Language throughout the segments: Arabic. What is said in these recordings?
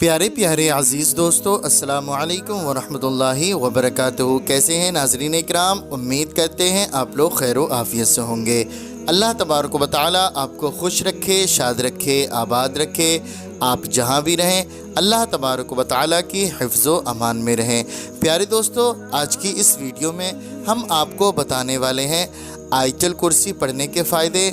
پیارے پیارے عزیز دوستو، السلام علیکم ورحمۃ اللہ وبرکاتہ۔ کیسے ہیں ناظرین اکرام؟ امید کرتے ہیں آپ لوگ خیر و عافیت سے ہوں گے۔ اللہ تبارک و تعالی آپ کو خوش رکھے، شاد رکھے، آباد رکھے۔ آپ جہاں بھی رہیں اللہ تبارک و تعالی کی حفظ و امان میں رہیں۔ پیارے دوستو، آج کی اس ویڈیو میں ہم آپ کو بتانے والے ہیں آیت الکرسی پڑھنے کے فائدے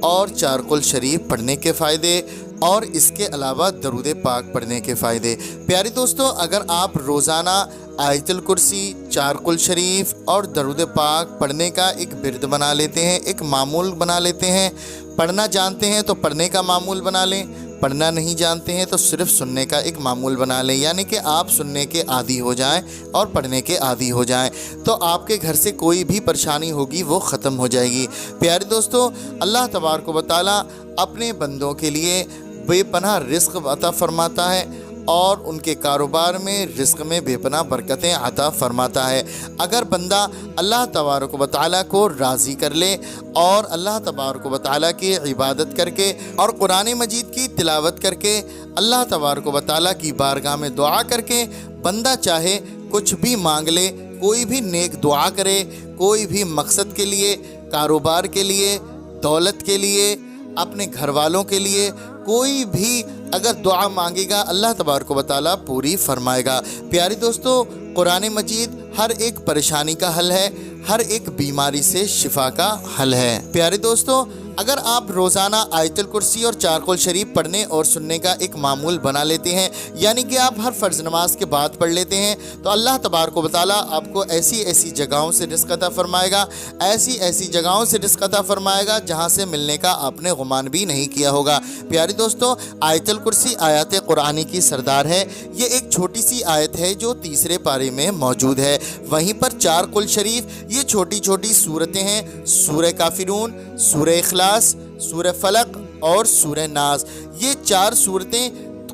اور چارقل شریف پڑھنے کے فائدے اور اس کے علاوہ درود پاک پڑھنے کے فائدے۔ پیارے دوستو، اگر آپ روزانہ آیت الکرسی، چارقل شریف اور درود پاک پڑھنے کا ایک ورد بنا لیتے ہیں، ایک معمول بنا لیتے ہیں، پڑھنا جانتے ہیں تو پڑھنے کا معمول بنا لیں، پڑھنا نہیں جانتے ہیں تو صرف سننے کا ایک معمول بنا لیں، یعنی کہ آپ سننے کے عادی ہو جائیں اور پڑھنے کے عادی ہو جائیں، تو آپ کے گھر سے کوئی بھی پریشانی ہوگی وہ ختم ہو جائے گی۔ پیارے دوستو، اللہ تبارک و تعالی اپنے بندوں کے لیے بے پناہ رزق عطا فرماتا ہے اور ان کے کاروبار میں رزق میں بے پناہ برکتیں عطا فرماتا ہے۔ اگر بندہ اللہ تبارک و تعالیٰ کو راضی کر لے اور اللہ تبارک و تعالیٰ کی عبادت کر کے اور قرآن مجید کی تلاوت کر کے اللہ تبارک و تعالیٰ کی بارگاہ میں دعا کر کے بندہ چاہے کچھ بھی مانگ لے، کوئی بھی نیک دعا کرے، کوئی بھی مقصد کے لیے، کاروبار کے لیے، دولت کے لیے، اپنے گھر والوں کے لیے کوئی بھی اگر دعا مانگے گا اللہ تبارک و تعالیٰ پوری فرمائے گا۔ پیارے دوستو، قرآن مجید ہر ایک پریشانی کا حل ہے، ہر ایک بیماری سے شفا کا حل ہے۔ پیارے دوستو، اگر آپ روزانہ آیت الکرسی اور چارقل شریف پڑھنے اور سننے کا ایک معمول بنا لیتے ہیں، یعنی کہ آپ ہر فرض نماز کے بعد پڑھ لیتے ہیں، تو اللہ تبارک و تعالیٰ آپ کو ایسی ایسی جگہوں سے رزق عطا فرمائے گا، ایسی ایسی جگہوں سے رزق عطا فرمائے گا جہاں سے ملنے کا آپ نے گمان بھی نہیں کیا ہوگا۔ پیارے دوستو، آیت الکرسی آیات قرآنی کی سردار ہے۔ یہ ایک چھوٹی سی آیت ہے جو تیسرے پارے میں موجود ہے۔ وہیں پر چارقل شریف یہ چھوٹی چھوٹی صورتیں ہیں، سورہ کافرون، سورہ اخلاص، سورہ فلق اور سورہ ناس۔ یہ چار صورتیں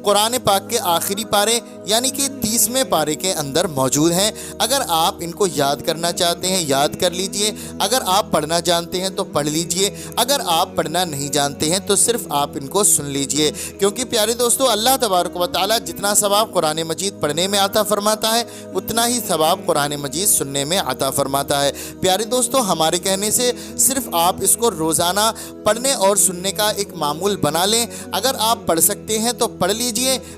قرآن پاک کے آخری پارے یعنی کہ 30ویں پارے کے اندر موجود ہیں۔ اگر آپ ان کو یاد کرنا چاہتے ہیں یاد کر لیجئے، اگر آپ پڑھنا جانتے ہیں تو پڑھ لیجئے، اگر آپ پڑھنا نہیں جانتے ہیں تو صرف آپ ان کو سن لیجئے، کیونکہ پیارے دوستو اللہ تبارک و تعالیٰ جتنا ثواب قرآن مجید پڑھنے میں عطا فرماتا ہے اتنا ہی ثواب قرآن مجید سننے میں عطا فرماتا ہے۔ پیارے دوستو، ہمارے کہنے سے صرف آپ اس کو روزانہ پڑھنے اور سننے کا ایک معمول بنا لیں۔ اگر آپ پڑھ سکتے ہیں تو پڑھ لیجئے،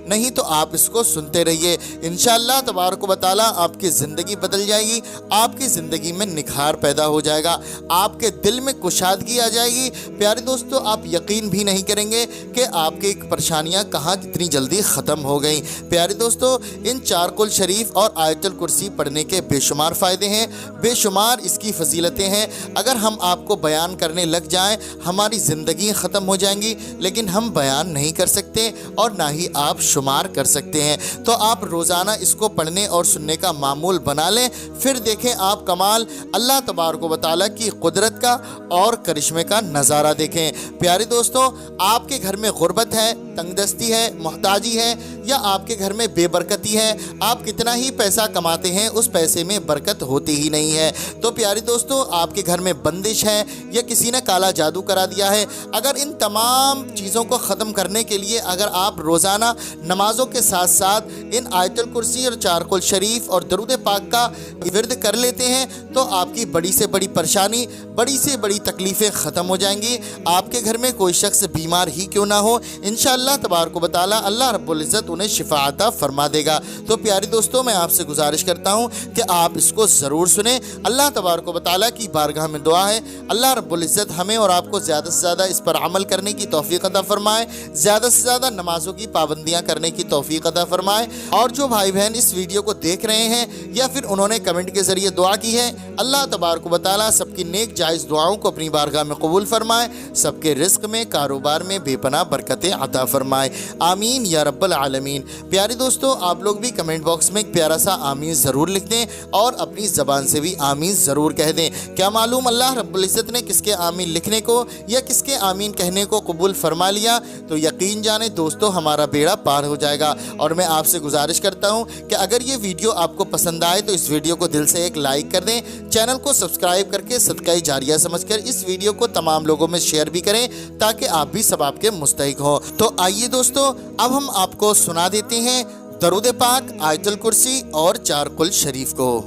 نہیں تو آپ اس کو سنتے رہیے۔ انشاءاللہ تبارک و تعالیٰ آپ کی زندگی بدل جائے گی، آپ کی زندگی میں نکھار پیدا ہو جائے گا، آپ کے دل میں کشادگی آ جائے گی۔ پیارے دوستو، آپ یقین بھی نہیں کریں گے کہ آپ کی پریشانیاں کہاں اتنی جلدی ختم ہو گئیں۔ پیارے دوستو، ان چارقل شریف اور آیت الکرسی پڑھنے کے بے شمار فائدے ہیں، بے شمار اس کی فضیلتیں ہیں۔ اگر ہم آپ کو بیان کرنے لگ جائیں ہماری زندگی ختم ہو جائیں گی، لیکن ہم بیان نہیں کر سکتے اور نہ ہی آپ شمار کر سکتے ہیں۔ تو آپ روزانہ اس کو پڑھنے اور سننے کا معمول بنا لیں، پھر دیکھیں آپ کمال اللہ تبارک و تعالیٰ کی قدرت کا اور کرشمے کا نظارہ دیکھیں۔ پیارے دوستو، آپ کے گھر میں غربت ہے، تنگ دستی ہے، محتاجی ہے، یا آپ کے گھر میں بے برکتی ہے، آپ کتنا ہی پیسہ کماتے ہیں اس پیسے میں برکت ہوتی ہی نہیں ہے، تو پیارے دوستو آپ کے گھر میں بندش ہے یا کسی نے کالا جادو کرا دیا ہے، اگر ان تمام چیزوں کو ختم کرنے کے لیے اگر آپ روزانہ نمازوں کے ساتھ ساتھ ان آیت الکرسی اور چارقل شریف اور درود پاک کا ورد کر لیتے ہیں تو آپ کی بڑی سے بڑی پریشانی، بڑی سے بڑی تکلیفیں ختم ہو جائیں گی۔ آپ کے گھر میں کوئی شخص بیمار ہی کیوں نہ ہو، انشاءاللہ تبارک و تعالی اللہ رب العزت انہیں شفا عطا فرما دے گا۔ تو پیارے دوستو، میں آپ سے گزارش کرتا ہوں کہ آپ اس کو ضرور سنیں۔ اللہ تبارک و تعالی کی بارگاہ میں دعا ہے اللہ رب العزت ہمیں اور آپ کو زیادہ سے زیادہ اس پر عمل کرنے کی توفیق عطا فرمائے، زیادہ سے زیادہ نمازوں کی پابندیاں کرنے کی توفیق عطا فرمائے، اور جو بھائی بہن اس ویڈیو کو دیکھ رہے ہیں یا پھر انہوں نے کمنٹ کے ذریعے دعا کی ہے، اللہ تبارک و تعالی سب کی نیک جائز دعاؤں کو اپنی بارگاہ میں قبول فرمائے، سب کے رزق میں، کاروبار میں بے پناہ برکتیں عطا فرمائے، آمین یا رب العالمین۔ پیارے دوستو، آپ لوگ بھی کمنٹ باکس میں ایک پیارا سا آمین ضرور لکھ دیں اور اپنی زبان سے بھی آمین ضرور کہہ دیں۔ کیا معلوم اللہ رب العزت نے کس کے آمین لکھنے کو یا کس کے آمین کہنے کو قبول فرما لیا تو یقین جانیں دوستو ہمارا بیڑا پار ہو جائے گا۔ اور میں آپ سے گزارش کرتا ہوں کہ اگر یہ ویڈیو آپ کو پسند آئے تو اس ویڈیو کو دل سے ایک لائک लाइक कर दें। चैनल को सब्सक्राइब करके सदका जारिया समझकर इस वीडियो को तमाम लोगों में शेयर भी करें ताकि आप भी सवाब के मुस्तहिक हो। तो आइए दोस्तों, अब हम आपको सुना देते हैं दरूद पाक, आयतुल कुर्सी और 4 कुल शरीफ को।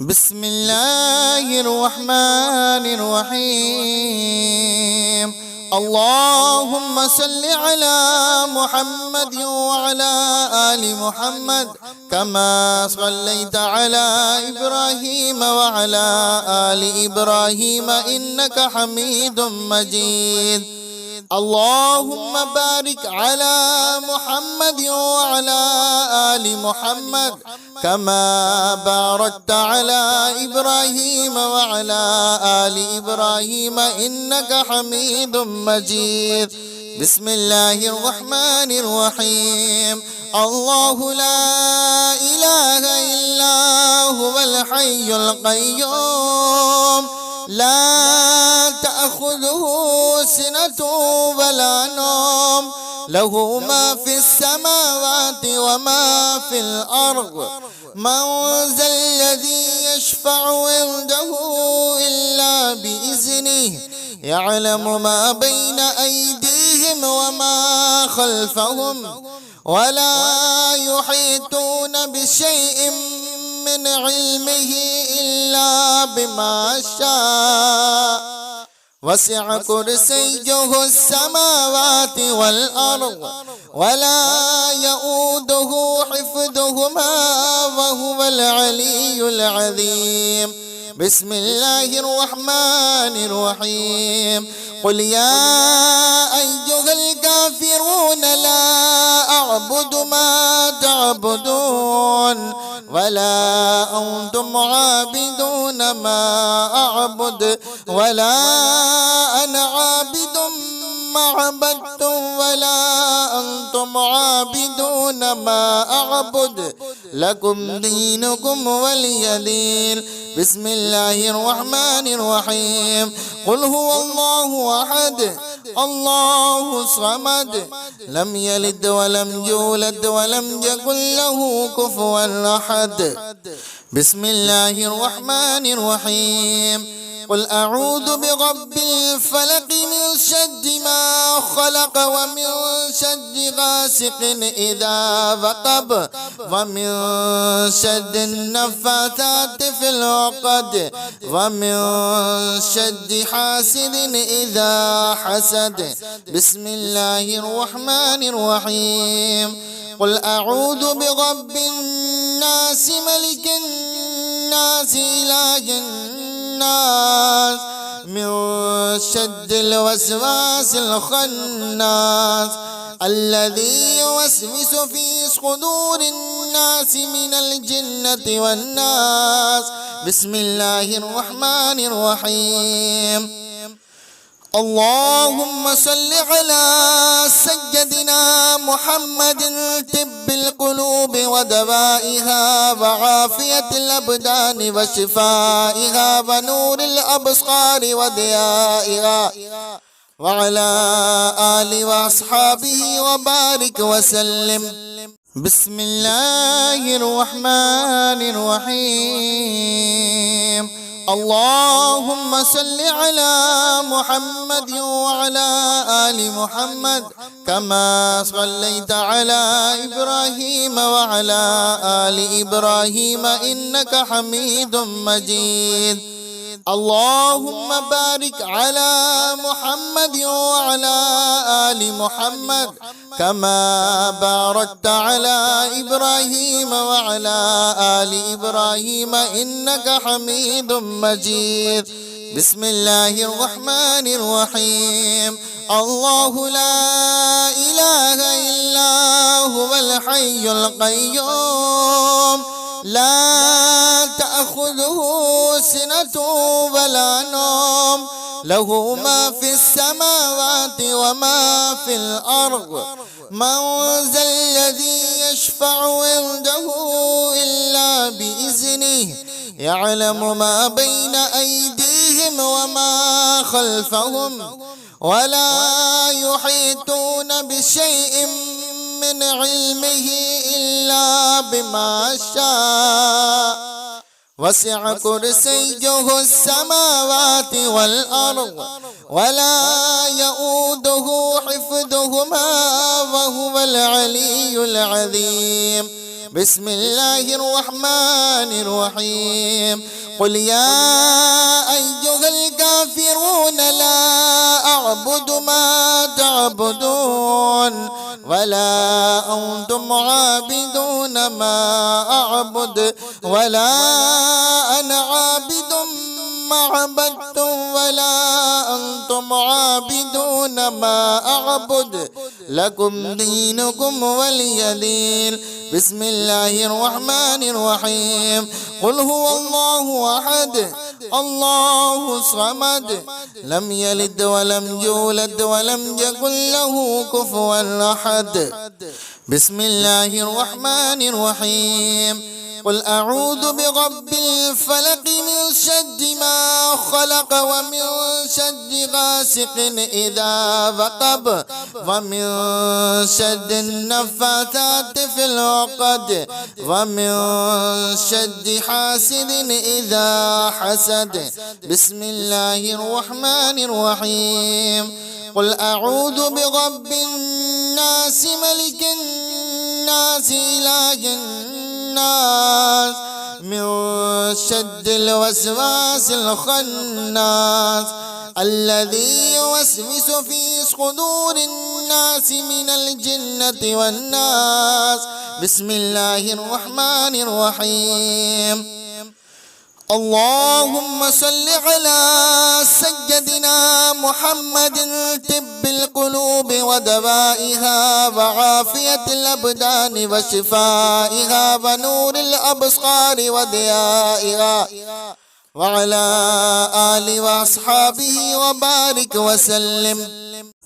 बिस्मिल्लाहिर्रहमानिर्रहीम। अल्लाहुम्मा सल्लि अला मुहम्मद व अला आलि मुहम्मद कमा सल्लैता अला इब्राहीम व अला आलि इब्राहीम इन्नका हमीदुम मजीद। अल्लाहुम्मा बारिक अला मुहम्मद व अला आलि मुहम्मद कमा बारकता अला इब्राहीम व अला आलि इब्राहीम इन्नका हमीदुम मजीद। बिस्मिल्लाहिर्रहमानिर्रहीम। अल्लाहु ला इलाहा इल्ला हुवल हय्युल क़य्यूम ला तअख़ुज़ुहु सिनतुन वला नौम लहू मा फिस समावाति व मा फिल अर्ज़ मन ज़ल्लज़ी यशफ़अु इंदहु इल्ला बिइज़्निहि यअलमु मा बैना अयदीहिम व मा खल्फ़हुम वला युहीतून बिशैइन मिन इल्मिहि इल्ला बिमा शाअ वसिअ कुर्सियुहु अस्समावाति वल अर्ज़ वला यऊदुहु हिफ्ज़ुहुमा व हुवल अलियुल अज़ीम। बिस्मिल्लाहिर्रहमानिर्रहीम। क़ुल या अय्युहल काफ़िरून ला अअबुदु मा तअबुदून वला अंतुम आबिदून मा अअबुद वला अना आबिदुम मा अबदतुम वला अंतुम आबिदून मा अअबुद लकुम दीनुकुम वलिय दीन। बिस्मिल्लाहिर्रहमानिर्रहीम। क़ुल हुवल्लाहु अहद अल्लाहु समद लम यलिद वलम यूलद वलम यकुल लहू कुफुवन अहद। बिस्मिल्लाहिर्रहमानिर्रहीम। क़ुल अऊज़ु बिरब्बिल फ़लक़ मिन शर्रि मा ख़लक़ व मिन शर्रि गासिक़िन इज़ा वक़ब व मिन शर्रि नफ़्फ़ाथाति फ़िल उक़द व मिन शर्रि हासिदिन इज़ा हसद। बिस्मिल्लाहिर्रहमानिर्रहीम। क़ुल अऊज़ु बिरब्बिन नास मलिकिन नास इलाहिन नास मिन शर्रिल वस्वासिल खन्नास अल्लज़ी युवस्विसु फ़ी सुदूरिन नास मिनल जिन्नति वन नास। बिस्मिल्लाहिर्रहमानिर्रहीम। अल्लाहुम्मा सल्लि अला सय्यदिना मुहम्मदिन तिब्बिल क़ुलूबि व दवाइहा व आफ़ियतिल अबदानि व शिफ़ाइहा व नूरिल अब्सारि व दियाइहा व अला आलि व अस्हाबिही व बारिक व सल्लिम। बिस्मिल्लाहिर्रहमानिर्रहीम। अल्लाहुम्मा सल्लि अला मुहम्मद व अला आलि मुहम्मद कमा सल्लैता अला इब्राहीम व अला आलि इब्राहीम इन्नका हमीदुम मजीद। अल्लाहुम्मा बारिक अला मुहम्मद व अला आलि मुहम्मद कमा बारकता अला इब्राहीम व अला आलि इब्राहीम इन्नका हमीदुम मजीद। बिस्मिल्लाहिर्रहमानिर्रहीम। अल्लाहु ला इलाहा इल्ला हुवल हय्युल क़य्यूम ला तअख़ुज़ुहु सिनतुन वला नौम लहू मा फिस समावाति व मा फिल अर्ज़ मन ज़ल्लज़ी यशफ़अु इंदहु इल्ला बिइज़्निहि यअलमु मा बैना अयदीहिम व मा खल्फ़हुम वला युहीतून बिशैइन मिन इल्मिहि इल्ला बिमा शाअ وسع كرسيه السماوات والأرض ولا يؤوده حفظهما وهو العلي العظيم. بسم الله الرحمن الرحيم. قل يا أيها الكافرون لا أعبد ما تعبدون ولا أنتم عابدون ما أعبد ولا أنا عابد ما عبدتم ولا أنتم عابدون ما أعبد لكم دينكم ولي دين. بسم الله الرحمن الرحيم. قل هو الله أحد الله الصمد لم يلد ولم يولد ولم يكن له كفوا أحد. بسم الله الرحمن الرحيم. قل أعوذ برب الفلق من شر ما خلق ومن شر غاسق إذا وقب ومن شر النفاثات في العقد ومن شر حاسد إذا حسد. بسم الله الرحمن الرحيم. قل أعوذ برب الناس ملك الناس إله الناس من شر الوسواس الخناس الذي يوسوس في صدور الناس من الجنة والناس. بسم الله الرحمن الرحيم. اللهم صل على سيدنا محمد طب القلوب ودوائها وعافية الأبدان وشفائها ونور الأبصار وضيائها وعلى آله وأصحابه وبارك وسلم.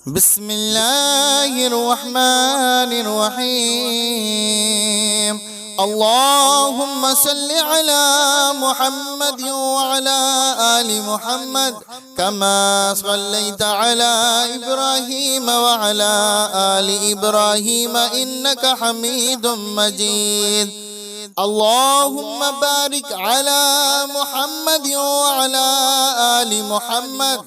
بسم الله الرحمن الرحيم. اللهم صل على محمد وعلى آل محمد كما صليت على إبراهيم وعلى آل إبراهيم إنك حميد مجيد. اللهم بارك على محمد وعلى آل محمد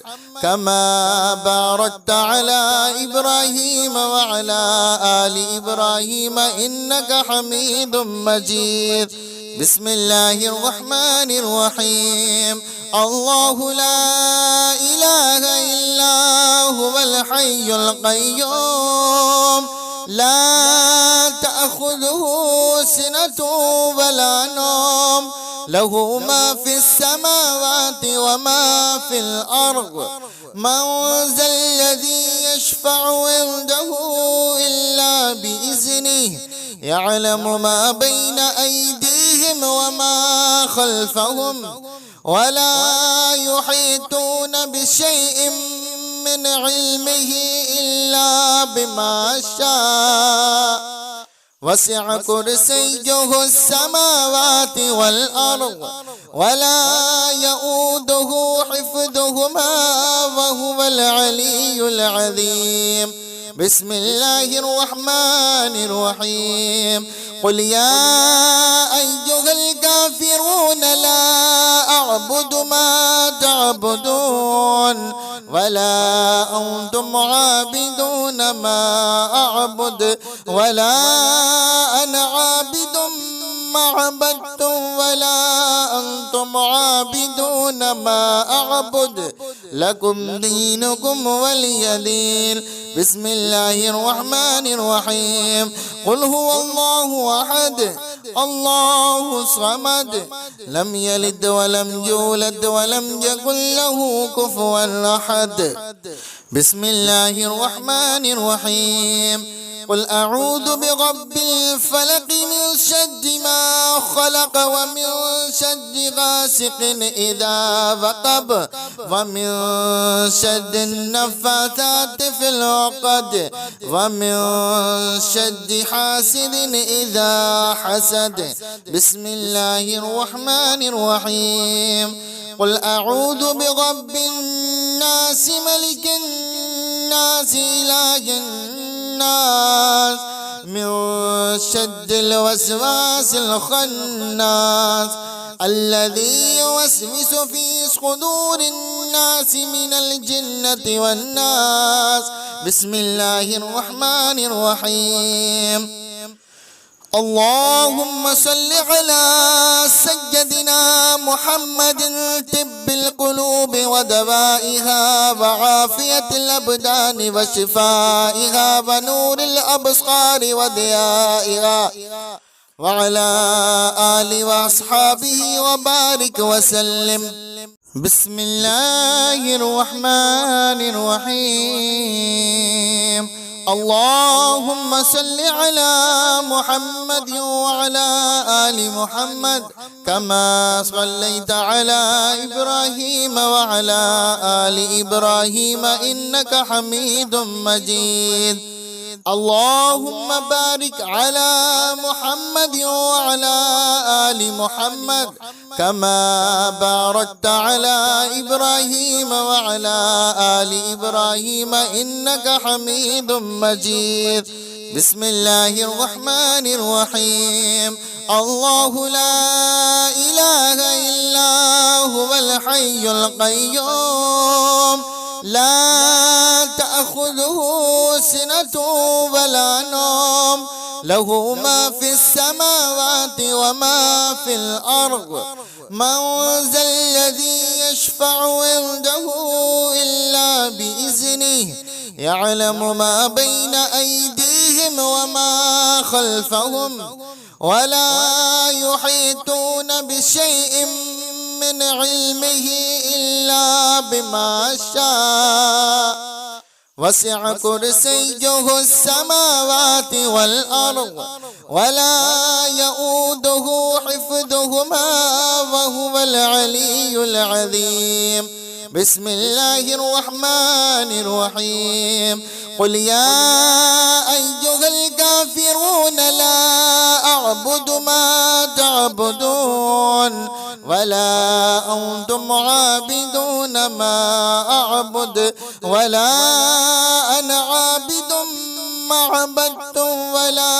كما باركت على إبراهيم وعلى آل إبراهيم إنك حميد مجيد. بسم الله الرحمن الرحيم. الله لا إله إلا هو الحي القيوم لا تأخذه سنة ولا نوم له ما في السماوات وما في الأرض. من ذا الذي يشفع عنده إلا بإذنه يعلم ما بين أيديهم وما خلفهم ولا يحيطون بشيء من علمه إلا بما شاء. وسع كرسيه السماوات والأرض ولا يؤوده حفظهما وهو العلي العظيم. بسم الله الرحمن الرحيم. قل يا أيها الكافرون لا أعبد ما تعبدون ولا أنتم عابدون ما أعبد ولا أنا عابد ما عبدتم ولا أنتم عابدون ما أعبد لكم دينكم ولي دين. بسم الله الرحمن الرحيم. قل هو الله أحد الله الصمد لم يلد ولم يولد ولم يكن له كفوا أحد. بسم الله الرحمن الرحيم. قل أعوذ برب الفلق من شر ما خلق ومن شر غاسق إذا وقب ومن شر النفاثات في العقد ومن شر حاسد إذا حسد. بسم الله الرحمن الرحيم. قل أعوذ برب الناس ملك الناس إله الناس من شر الوسواس الخناس الذي يوسوس في صدور الناس من الجنة والناس. بسم الله الرحمن الرحيم. اللهم صل على سيدنا محمد طب القلوب ودوائها وعافية الأبدان وشفائها ونور الأبصار وضيائها وعلى آله وأصحابه وبارك وسلم. بسم الله الرحمن الرحيم. اللهم صل على محمد وعلى آل محمد كما صليت على إبراهيم وعلى آل إبراهيم إنك حميد مجيد. اللهم بارك على محمد وعلى آل محمد كما باركت على إبراهيم وعلى آل إبراهيم إنك حميد مجيد. بسم الله الرحمن الرحيم. الله لا إله إلا هو الحي القيوم لا تأخذه سنة ولا نوم له ما في السماوات وما في الأرض. من ذا الذي يشفع عنده إلا بإذنه يعلم ما بين أيديهم وما خلفهم ولا يحيطون بشيء من علمه إلا بما شاء. وسع كرسيه السماوات والأرض ولا يؤوده حفظهما وهو العلي العظيم. بسم الله الرحمن الرحيم. قل يا أيها الكافرون لا أعبد ما تعبدون ولا أنتم عابدون ما أعبد ولا أنا عابد ما عبدتم ولا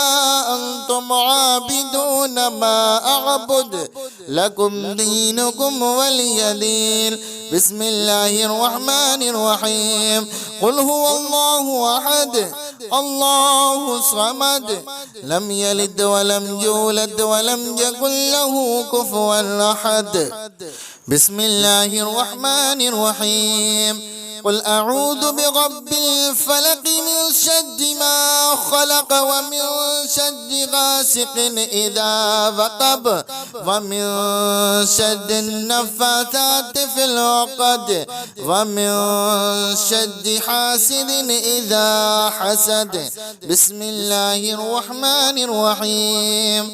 أنتم عابدون ما أعبد لكم دينكم ولي دين. بسم الله الرحمن الرحيم. قل هو الله أحد الله الصمد لم يلد ولم يولد ولم يكن له كفوا أحد. بسم الله الرحمن الرحيم. قل أعوذ برب الفلق من شر ما خلق ومن شر غاسق إذا وقب ومن شر النفاثات في العقد ومن شر حاسد إذا حسد. بسم الله الرحمن الرحيم.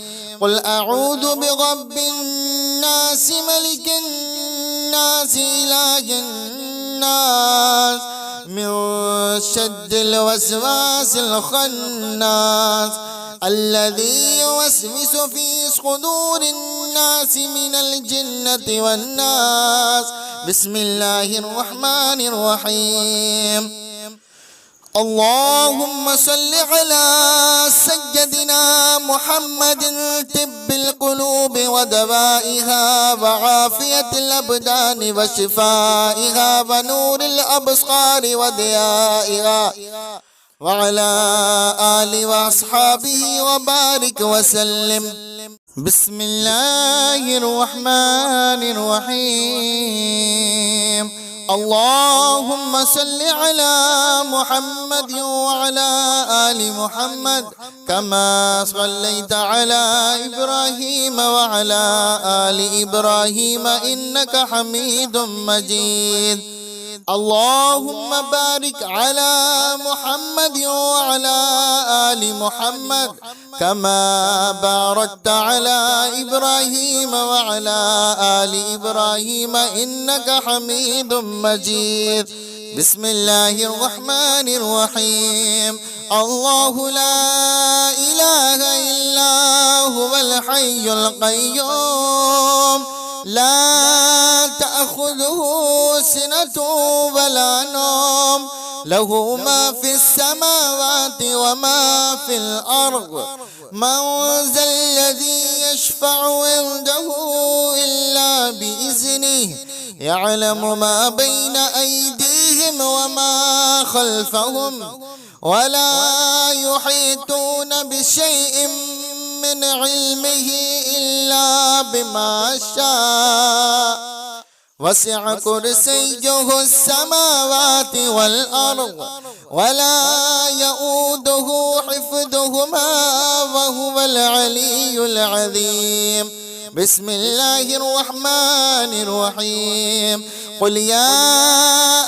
قل أعوذ برب الناس ملك الناس إله الناس من شر الوسواس الخناس الذي يوسوس في صدور الناس من الجنة والناس. بسم الله الرحمن الرحيم. اللهم صل على سيدنا محمد طب القلوب ودوائها وعافية الأبدان وشفائها ونور الأبصار وضيائها وعلى آله وأصحابه وبارك وسلم. بسم الله الرحمن الرحيم. اللهم صل على محمد وعلى آل محمد كما صليت على إبراهيم وعلى آل إبراهيم إنك حميد مجيد. اللهم بارك على محمد وعلى آل محمد كما باركت على إبراهيم وعلى آل إبراهيم إنك حميد مجيد. بسم الله الرحمن الرحيم. الله لا إله إلا هو الحي القيوم لا تأخذه سنة ولا نوم له ما في السماوات وما في الأرض من ذا الذي يشفع عنده إلا بإذنه يعلم ما بين أيديهم وما خلفهم ولا يحيطون بشيء من علمه إلا بما شاء وسع كرسيه السماوات والأرض ولا يؤوده حفظهما وهو العلي العظيم. بسم الله الرحمن الرحيم. قل يا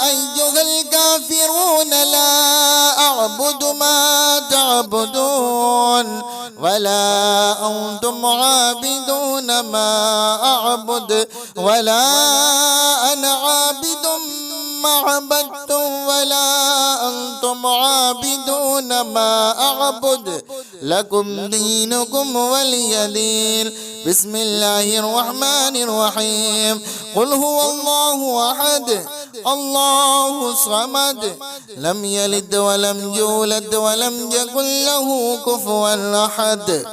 أيها الكافرون لا أعبد ما تعبدون ولا أنتم عابدون ما أعبد ولا أنا عابد ما عبدتم ولا أنتم عابدون ما أعبد لكم دينكم ولي دين. بسم الله الرحمن الرحيم. قل هو الله أحد الله الصمد لم يلد ولم يولد ولم يكن له كفوا أحد.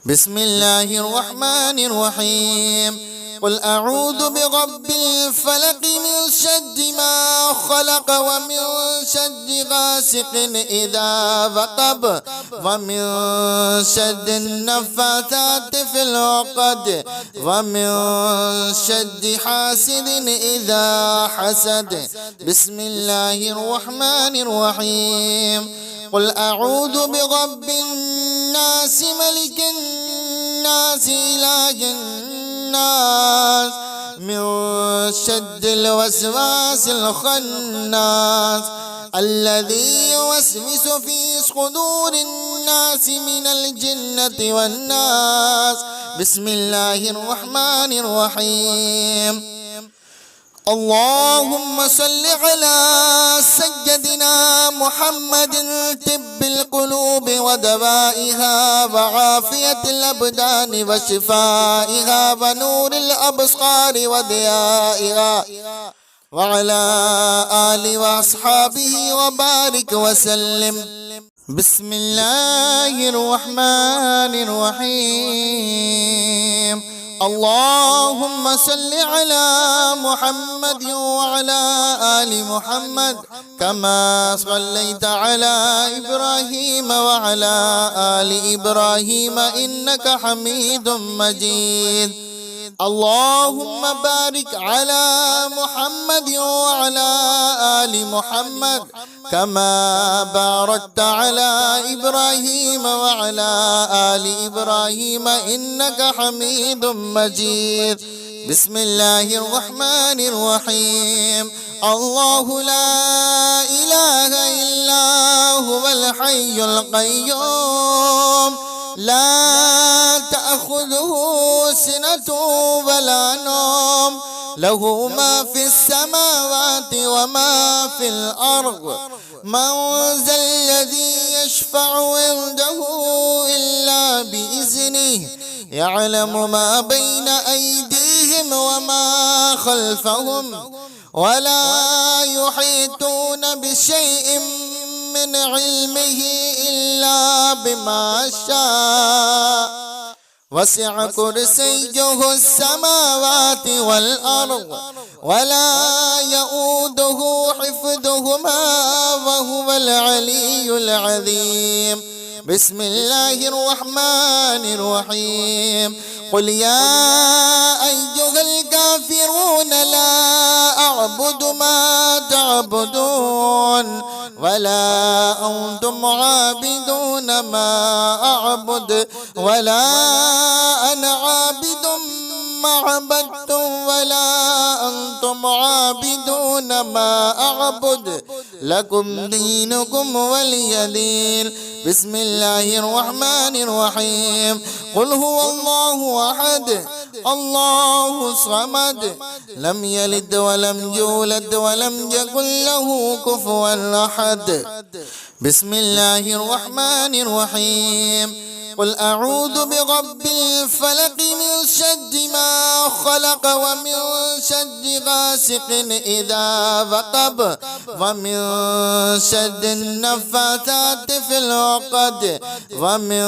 بسم الله الرحمن الرحيم. قل أعوذ برب الفلق من شر ما خلق ومن شر غاسق إذا وقب ومن شر النفاثات في العقد ومن شر حاسد إذا حسد. بسم الله الرحمن الرحيم. قل أعوذ برب الناس ملك الناس إله الناس من شر الوسواس الخناس الذي يوسوس في صدور الناس من الجنة والناس. بسم الله الرحمن الرحيم. اللهم صل على سيدنا محمد طب القلوب ودوائها وعافية الأبدان وشفائها ونور الأبصار وضيائها وعلى آله وأصحابه وبارك وسلم. بسم الله الرحمن الرحيم. اللهم صل على محمد وعلى آل محمد كما صليت على إبراهيم وعلى آل إبراهيم إنك حميد مجيد. اللهم بارك على محمد وعلى آل محمد كما باركت على إبراهيم وعلى آل إبراهيم إنك حميد مجيد. بسم الله الرحمن الرحيم. الله لا إله إلا هو الحي القيوم لا تأخذه سنة ولا نوم له ما في السماوات وما في الأرض من ذا الذي يشفع عنده إلا بإذنه يعلم ما بين أيديهم وما خلفهم ولا يحيطون بشيء من علمه إلا بما شاء وسع كرسيه السماوات والأرض ولا يؤوده حفظهما وهو العلي العظيم. بسم الله الرحمن الرحيم. قل يا أيها الكافرون لا أعبد ما تعبدون ولا أنتم عابدون ما أعبد ولا أنا عابد ما عبدتم ولا أنتم عابدون ما أعبد لكم دينكم ولي دين. بسم الله الرحمن الرحيم. قل هو الله أحد الله الصمد لم يلد ولم يولد ولم يكن له كفوا أحد. بسم الله الرحمن الرحيم. قل أعوذ برب الفلق من شر ما خلق ومن شر غاسق إذا وقب ومن شر النفاثات في العقد ومن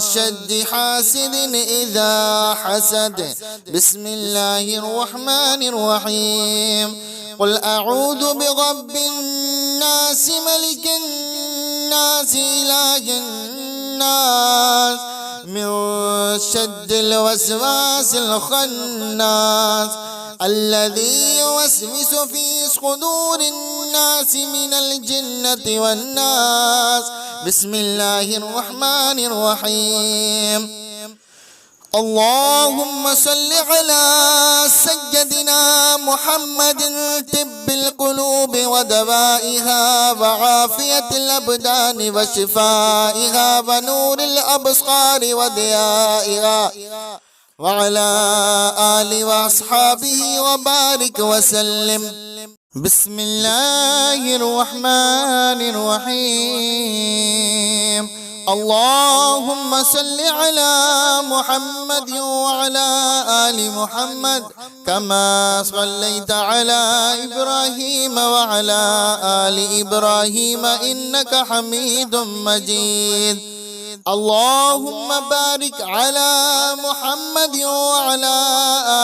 شر حاسد إذا حسد. بسم الله الرحمن الرحيم. قل أعوذ برب الناس ملك الناس إله الناس من شر الوسواس الخناس الذي يوسوس في صدور الناس من الجنة والناس. بسم الله الرحمن الرحيم. اللهم صل على سيدنا محمد طب القلوب ودوائها وعافية الأبدان وشفائها ونور الأبصار وضيائها وعلى آله وأصحابه وبارك وسلم. بسم الله الرحمن الرحيم. اللهم صل على محمد وعلى آل محمد كما صليت على إبراهيم وعلى آل إبراهيم إنك حميد مجيد. اللهم بارك على محمد وعلى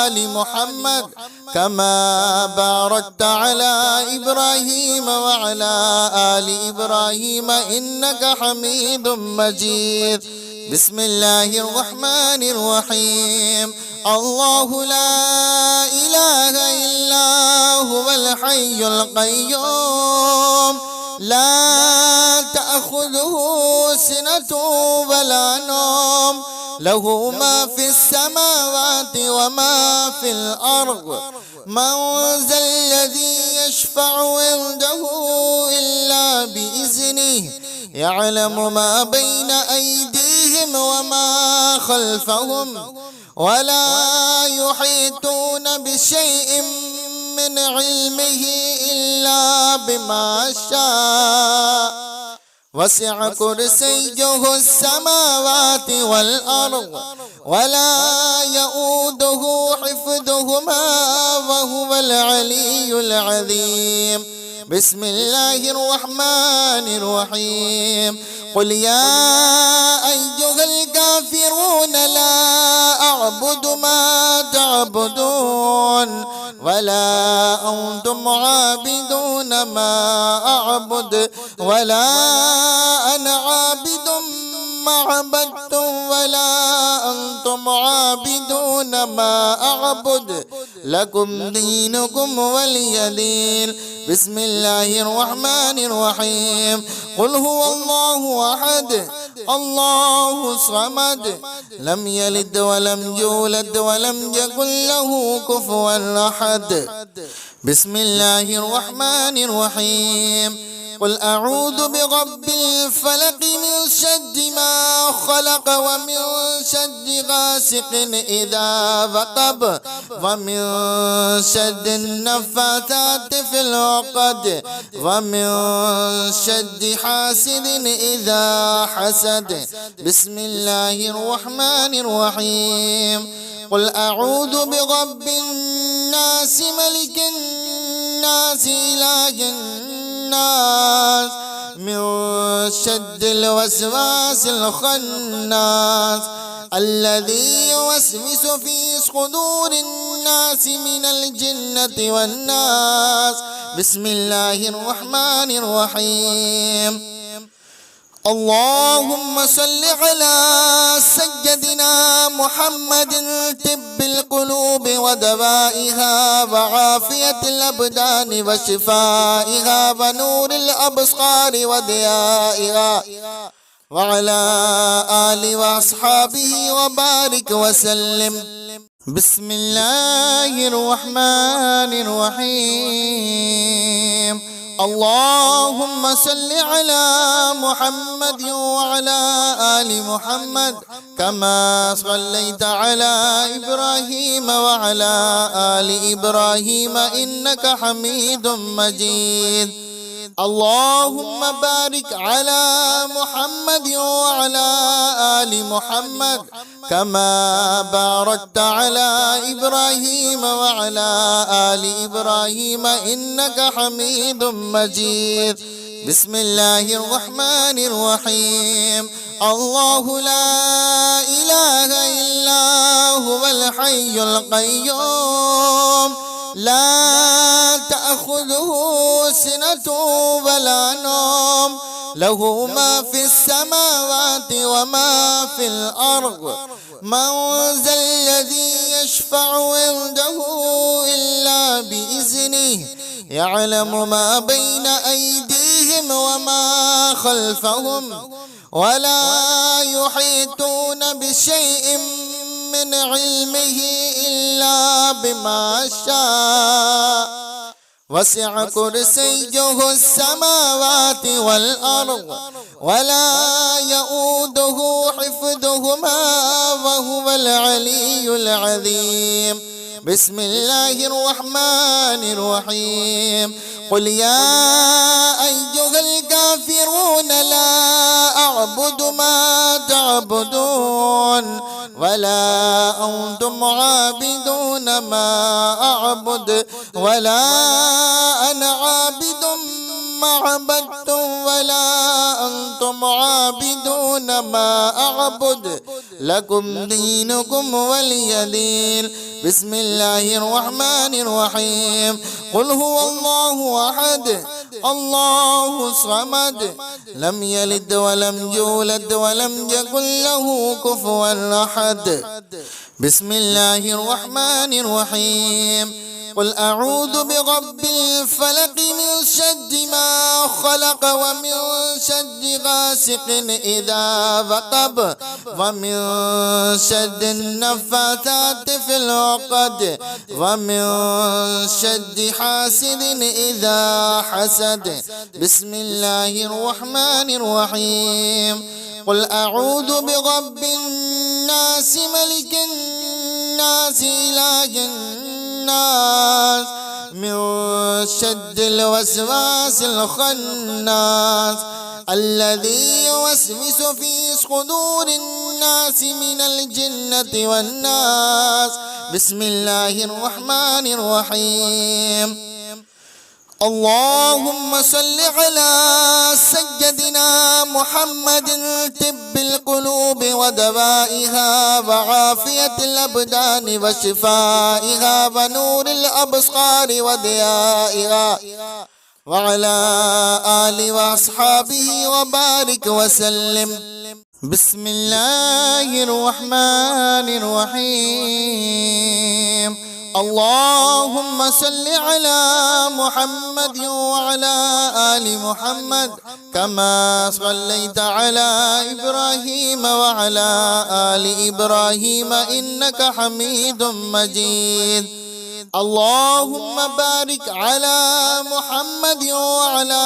آل محمد كما باركت على إبراهيم وعلى آل إبراهيم إنك حميد مجيد. بسم الله الرحمن الرحيم. الله لا إله إلا هو الحي القيوم لا تأخذه سنة ولا نوم له ما في السماوات وما في الأرض. من ذا الذي يشفع عنده إلا بإذنه يعلم ما بين أيديهم وما خلفهم ولا يحيطون بشيء من علمه إلا بما شاء. وسع كرسيه السماوات والأرض ولا يؤوده حفظهما وهو العلي العظيم. بسم الله الرحمن الرحيم. قل يا أيها الكافرون لا أعبد ما تعبدون ولا أنتم عابدون ما أعبد ولا أنا عابد ما عبدتم ولا أنتم عابدون ما أعبد لكم دينكم ولي دين. بسم الله الرحمن الرحيم. قل هو الله أحد الله الصمد لم يلد ولم يولد ولم يكن له كفوا أحد. بسم الله الرحمن الرحيم. قل أعوذ برب الفلق من شر ما خلق ومن شر غاسق إذا وقب ومن شر النفاثات في العقد ومن شر حاسد إذا حسد. بسم الله الرحمن الرحيم. قل أعوذ برب الناس ملك الناس إله الناس من شر الوسواس الخناس الذي يوسوس في صدور الناس من الجنة والناس. بسم الله الرحمن الرحيم. اللهم صل على سيدنا محمد طب القلوب ودوائها وعافية الأبدان وشفائها ونور الأبصار وضيائها وعلى آله وأصحابه وبارك وسلم. بسم الله الرحمن الرحيم. اللهم صل على محمد وعلى آل محمد كما صليت على إبراهيم وعلى آل إبراهيم إنك حميد مجيد. اللهم بارك على محمد وعلى آل محمد كما باركت على إبراهيم وعلى آل إبراهيم إنك حميد مجيد. بسم الله الرحمن الرحيم. الله لا إله إلا هو الحي القيوم لا تأخذه سنة ولا نوم له ما في السماوات وما في الأرض من ذا الذي يشفع عنده إلا بإذنه يعلم ما بين أيديهم وما خلفهم ولا يحيطون بشيء من علمه إلا بما شاء وسع كرسيه السماوات والأرض ولا يؤوده حفظهما وهو العلي العظيم. بسم الله الرحمن الرحيم. قل يا أيها الكافرون لا أعبد ما تعبدون ولا أنتم عابدون ما أعبد ولا أنا عابد ما عبدتم ولا أنتم عابدون ما أعبد لكم دينكم ولي دين. بسم الله الرحمن الرحيم. قل هو الله أحد الله الصمد لم يلد ولم يولد ولم يكن له كفوا أحد. بسم الله الرحمن الرحيم. قل أعوذ برب الفلق من شر ما خلق ومن شر غاسق إذا وقب ومن شر النفاثات في العقد ومن شر حاسد إذا حسد. بسم الله الرحمن الرحيم. قل أعوذ برب الناس ملك الناس إله الناس من شر الوسواس الخناس الذي يوسوس في صدور الناس من الجنة والناس. بسم الله الرحمن الرحيم. اللهم صل على سيدنا محمد طب القلوب ودوائها وعافية الأبدان وشفائها ونور الأبصار وضيائها وعلى آله وأصحابه وبارك وسلم. بسم الله الرحمن الرحيم. اللهم صل على محمد وعلى آل محمد كما صليت على إبراهيم وعلى آل إبراهيم إنك حميد مجيد. اللهم بارك على محمد وعلى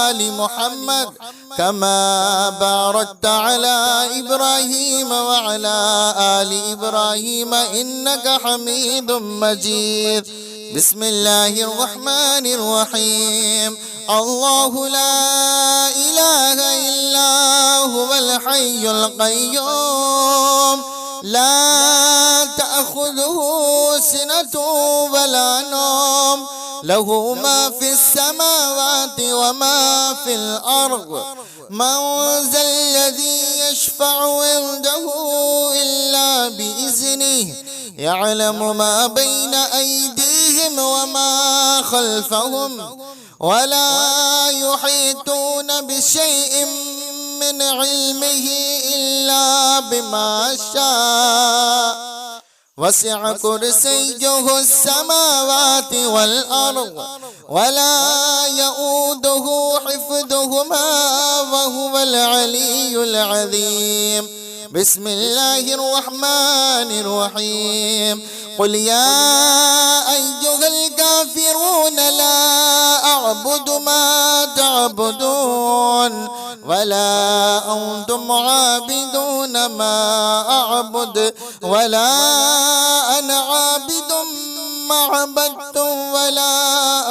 آل محمد كما باركت على إبراهيم وعلى آل إبراهيم إنك حميد مجيد. بسم الله الرحمن الرحيم. الله لا إله إلا هو الحي القيوم لا تأخذه سنة ولا نوم له ما في السماوات وما في الأرض من ذا الذي يشفع عنده إلا بإذنه يعلم ما بين أيديهم وما خلفهم ولا يحيطون بشيء من علمه إلا بما شاء وسع كرسيه السماوات والأرض ولا يؤوده حفظهما وهو العلي العظيم. بسم الله الرحمن الرحيم. قل يا أيها الكافرون لا أعبد ما تعبدون ولا أنتم عابدون ما أعبد ولا أنا عابد ما عبدتم ولا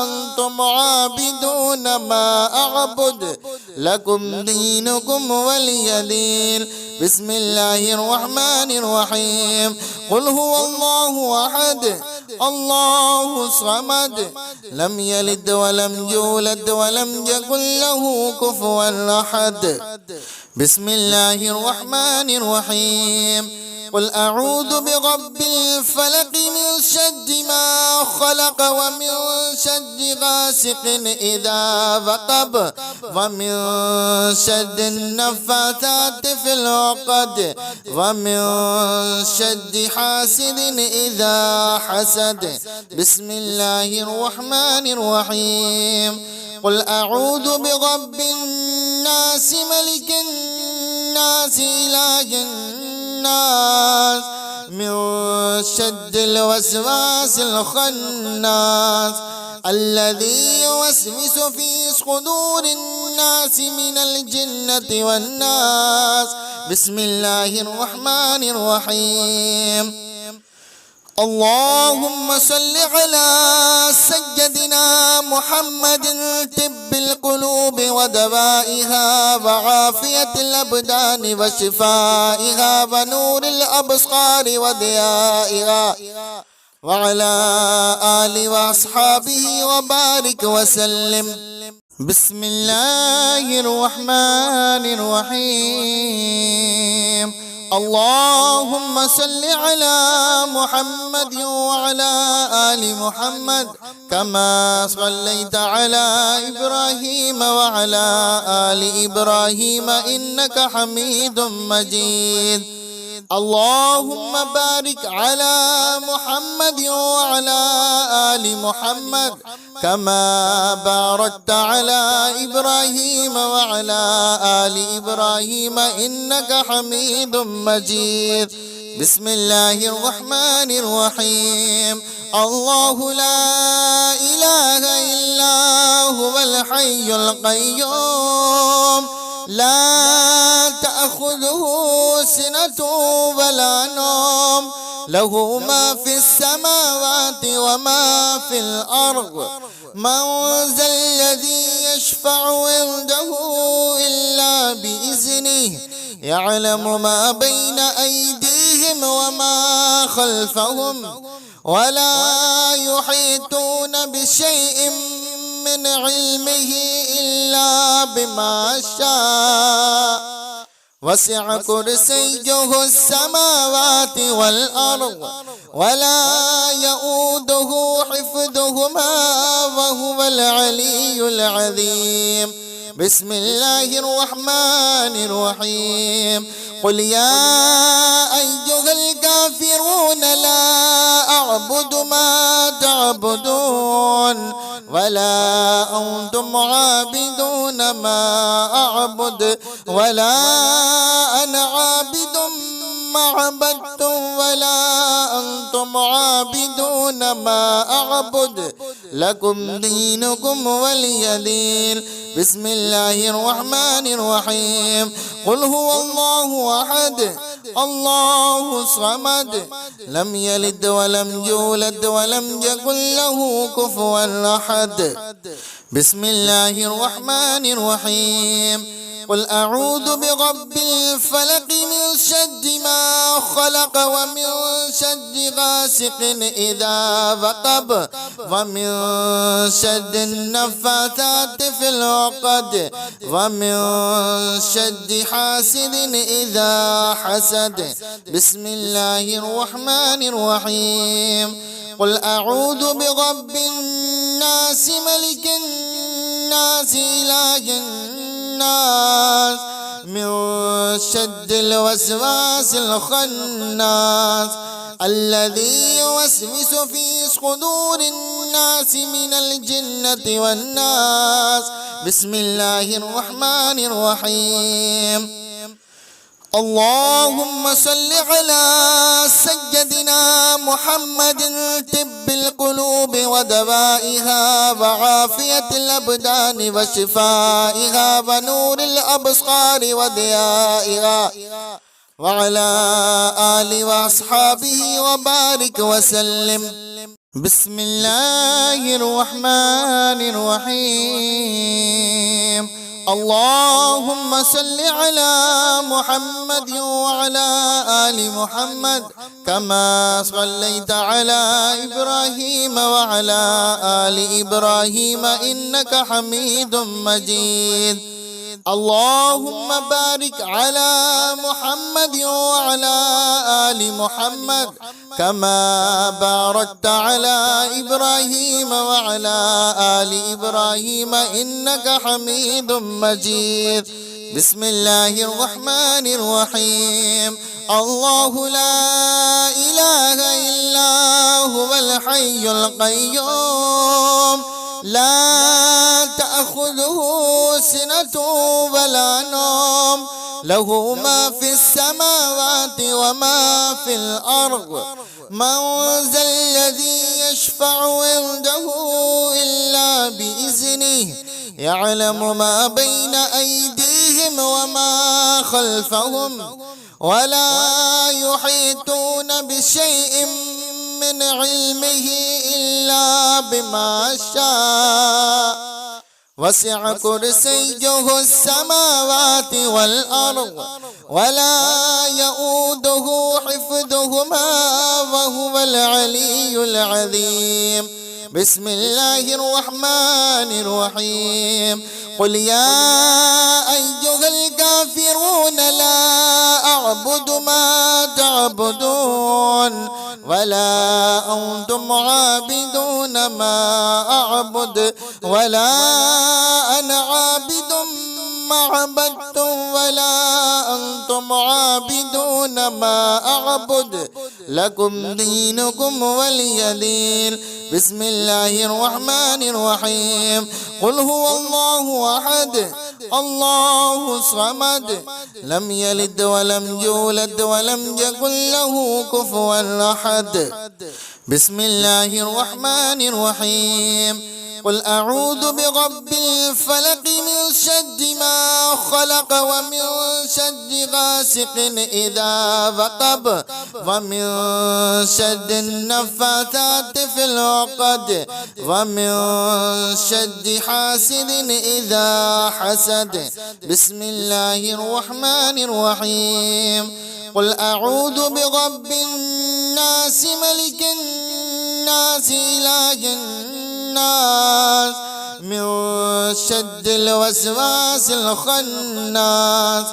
أنتم عابدون ما أعبد لكم دينكم ولي دين. بسم الله الرحمن الرحيم. قل هو الله أحد الله الصمد لم يلد ولم يولد ولم يكن له كفوا أحد. بسم الله الرحمن الرحيم. قل أعوذ برب الفلق من شر ما خلق ومن شر غاسق إذا وقب ومن شر النفاثات في العقد ومن شر حاسد إذا حسد. بسم الله الرحمن الرحيم. قل أعوذ برب الناس ملك الناس إله الناس من شر الوسواس الخناس الذي يوسوس في صدور الناس من الجنة والناس. بسم الله الرحمن الرحيم. اللهم صل على سيدنا محمد طب القلوب ودوائها وعافية الأبدان وشفائها ونور الأبصار وضيائها وعلى آله وأصحابه وبارك وسلم. بسم الله الرحمن الرحيم. اللهم صل على محمد وعلى آل محمد كما صليت على إبراهيم وعلى آل إبراهيم إنك حميد مجيد. اللهم بارك على محمد وعلى آل محمد كما باركت على إبراهيم وعلى آل إبراهيم إنك حميد مجيد. بسم الله الرحمن الرحيم. الله لا إله إلا هو الحي القيوم لا تأخذه سنة ولا نوم له ما في السماوات وما في الأرض. من ذا الذي يشفع عنده إلا بإذنه يعلم ما بين أيديهم وما خلفهم ولا يحيطون بشيء من علمه إلا بما شاء وسع كرسيه السماوات والأرض ولا يؤوده حفظهما وهو العلي العظيم. بسم الله الرحمن الرحيم. قل يا أيها الكافرون لا أعبد ما تعبدون ولا أنتم عابدون ما أعبد ولا أنا عابد ما عبدتم ولا أنتم عابدون ما أعبد لكم دينكم ولي دين. بسم الله الرحمن الرحيم. قل هو الله أحد الله الصمد لم يلد ولم يولد ولم يكن له كفوا أحد. بسم الله الرحمن الرحيم. قل أعوذ برب الفلق من شر ما خلق ومن شر غاسق إذا وقب ومن شر النفاثات في العقد ومن شر حاسد إذا حسد. بسم الله الرحمن الرحيم. قل أعوذ برب الناس ملك الناس إله الناس من شر الوسواس الخناس الذي يوسوس في صدور الناس من الجنة والناس. بسم الله الرحمن الرحيم. اللهم صل على سيدنا محمد طب القلوب ودوائها وعافية الأبدان وشفائها ونور الأبصار وضيائها وعلى آله وأصحابه وبارك وسلم. بسم الله الرحمن الرحيم. اللهم صل على محمد وعلى آل محمد كما صليت على إبراهيم وعلى آل إبراهيم إنك حميد مجيد. اللهم بارك على محمد وعلى آل محمد كما باركت على إبراهيم وعلى آل إبراهيم إنك حميد مجيد. بسم الله الرحمن الرحيم. الله لا إله إلا هو الحي القيوم لا تأخذه سنة ولا نوم له ما في السماوات وما في الأرض. من ذا الذي يشفع عنده إلا بإذنه يعلم ما بين أيديهم وما خلفهم ولا يحيطون بشيء من علمه إلا بما شاء. وسع كرسيه السماوات والأرض ولا يؤوده حفظهما وهو العلي العظيم. بسم الله الرحمن الرحيم. قل يا أيها الكافرون لا أعبد ما تعبدون ولا أنتم عابدون ما أعبد ولا أنا عابد ما عبدتم ولا أنتم عابدون ما أعبد لكم دينكم ولي دين. بسم الله الرحمن الرحيم. قل هو الله أحد الله الصمد لم يلد ولم يولد ولم يكن له كفوا أحد. بسم الله الرحمن الرحيم. قل أعوذ برب الفلق من شر ما خلق ومن شر غاسق إذا وقب ومن شر النفاثات في العقد ومن شر حاسد إذا حسد. بسم الله الرحمن الرحيم. قل أعوذ برب الناس ملك الناس إله الناس من شر الوسواس الخناس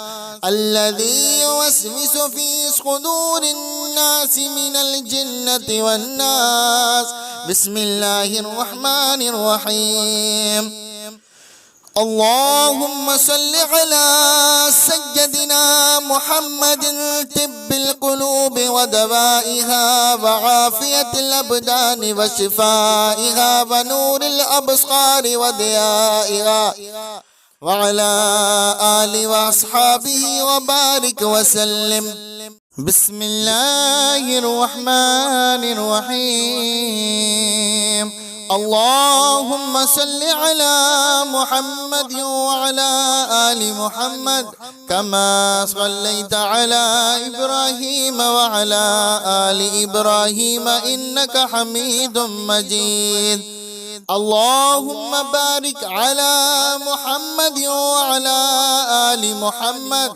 الذي يوسوس في صدور الناس من الجنة والناس. بسم الله الرحمن الرحيم. اللهم صل على سيدنا محمد طب القلوب ودوائها وعافية الأبدان وشفائها ونور الأبصار وضيائها وعلى آله وأصحابه وبارك وسلم. بسم الله الرحمن الرحيم. اللهم صل على محمد وعلى آل محمد كما صليت على إبراهيم وعلى آل إبراهيم إنك حميد مجيد. اللهم بارك على محمد وعلى آل محمد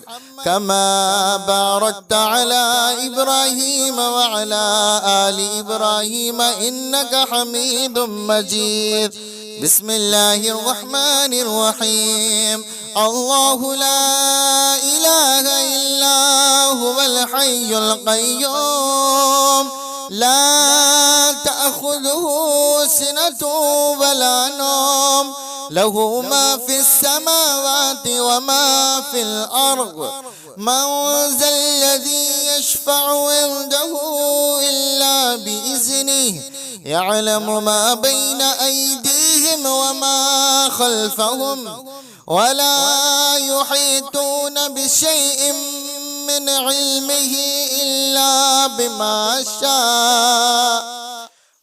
كما باركت على إبراهيم وعلى آل إبراهيم إنك حميد مجيد. بسم الله الرحمن الرحيم. الله لا إله إلا هو الحي القيوم لا تأخذه سنة ولا نوم له ما في السماوات وما في الأرض. من ذا الذي يشفع عنده إلا بإذنه يعلم ما بين أيديهم وما خلفهم ولا يحيطون بشيء من علمه إلا بما شاء.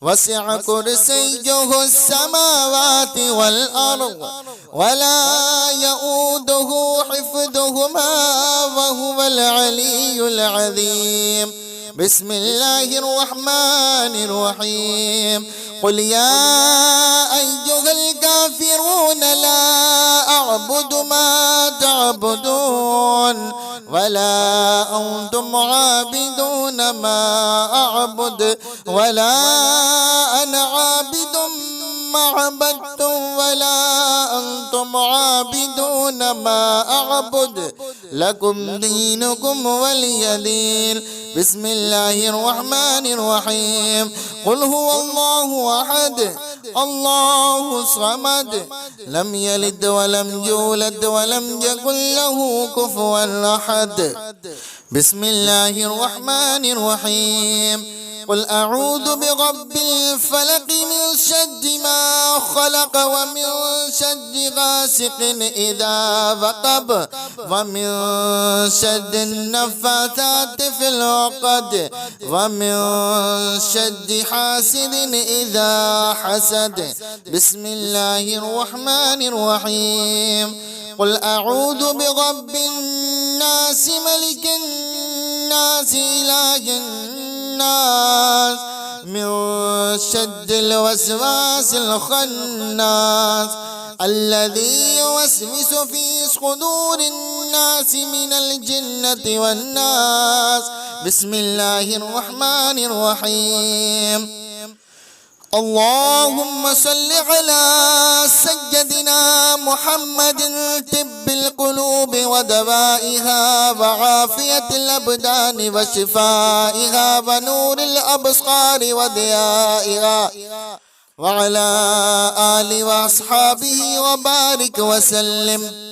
وسع كرسيه السماوات والأرض ولا يؤوده حفظهما وهو العلي العظيم. بسم الله الرحمن الرحيم قل يا أيها الكافرون لا أعبد ما تعبدون ولا أنتم عابدون ما أعبد ولا أنا عابد ما عبدتم ولا أنتم عابدون ما أعبد لكم دينكم ولي دين بسم الله الرحمن الرحيم قل هو الله أحد الله الصمد لم يلد ولم يولد ولم يكن له كفوا أحد بسم الله الرحمن الرحيم قل أعوذ برب الفلق من شر ما خلق ومن شر غاسق إذا وقب ومن شر النفاثات في العقد ومن شر حاسد إذا حسد بسم الله الرحمن الرحيم قل أعوذ برب الناس ملك الناس إله الناس من شر الوسواس الخناس الذي يوسوس في صدور الناس من الجنة والناس بسم الله الرحمن الرحيم اللهم صل على سيدنا محمد طب القلوب ودوائها وعافية الأبدان وشفائها ونور الأبصار وضيائها وعلى آله وأصحابه وبارك وسلم